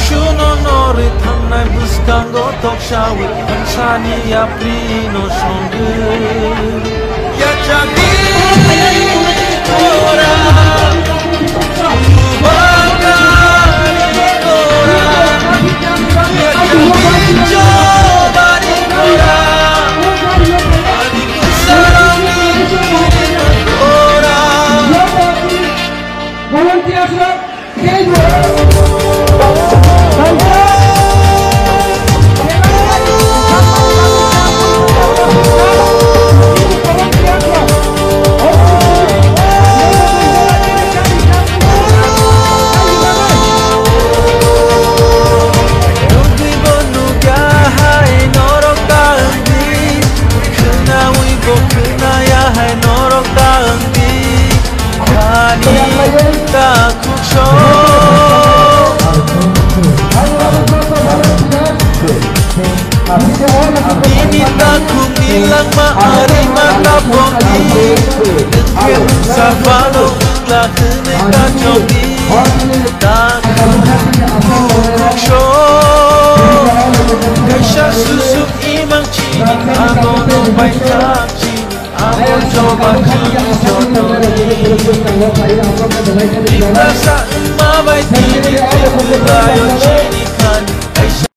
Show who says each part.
Speaker 1: Shuno nori tanai buskango tokshawi Ansani aprino songu Ya jadi ora Aku bilang maari mata bongi Dengkin savano lah kene kacogi Tak kuksho Kaisha susuk imang cini Ako no baikak cini Ako coba cini jodohi Dikasa emma baik cini Rayo cini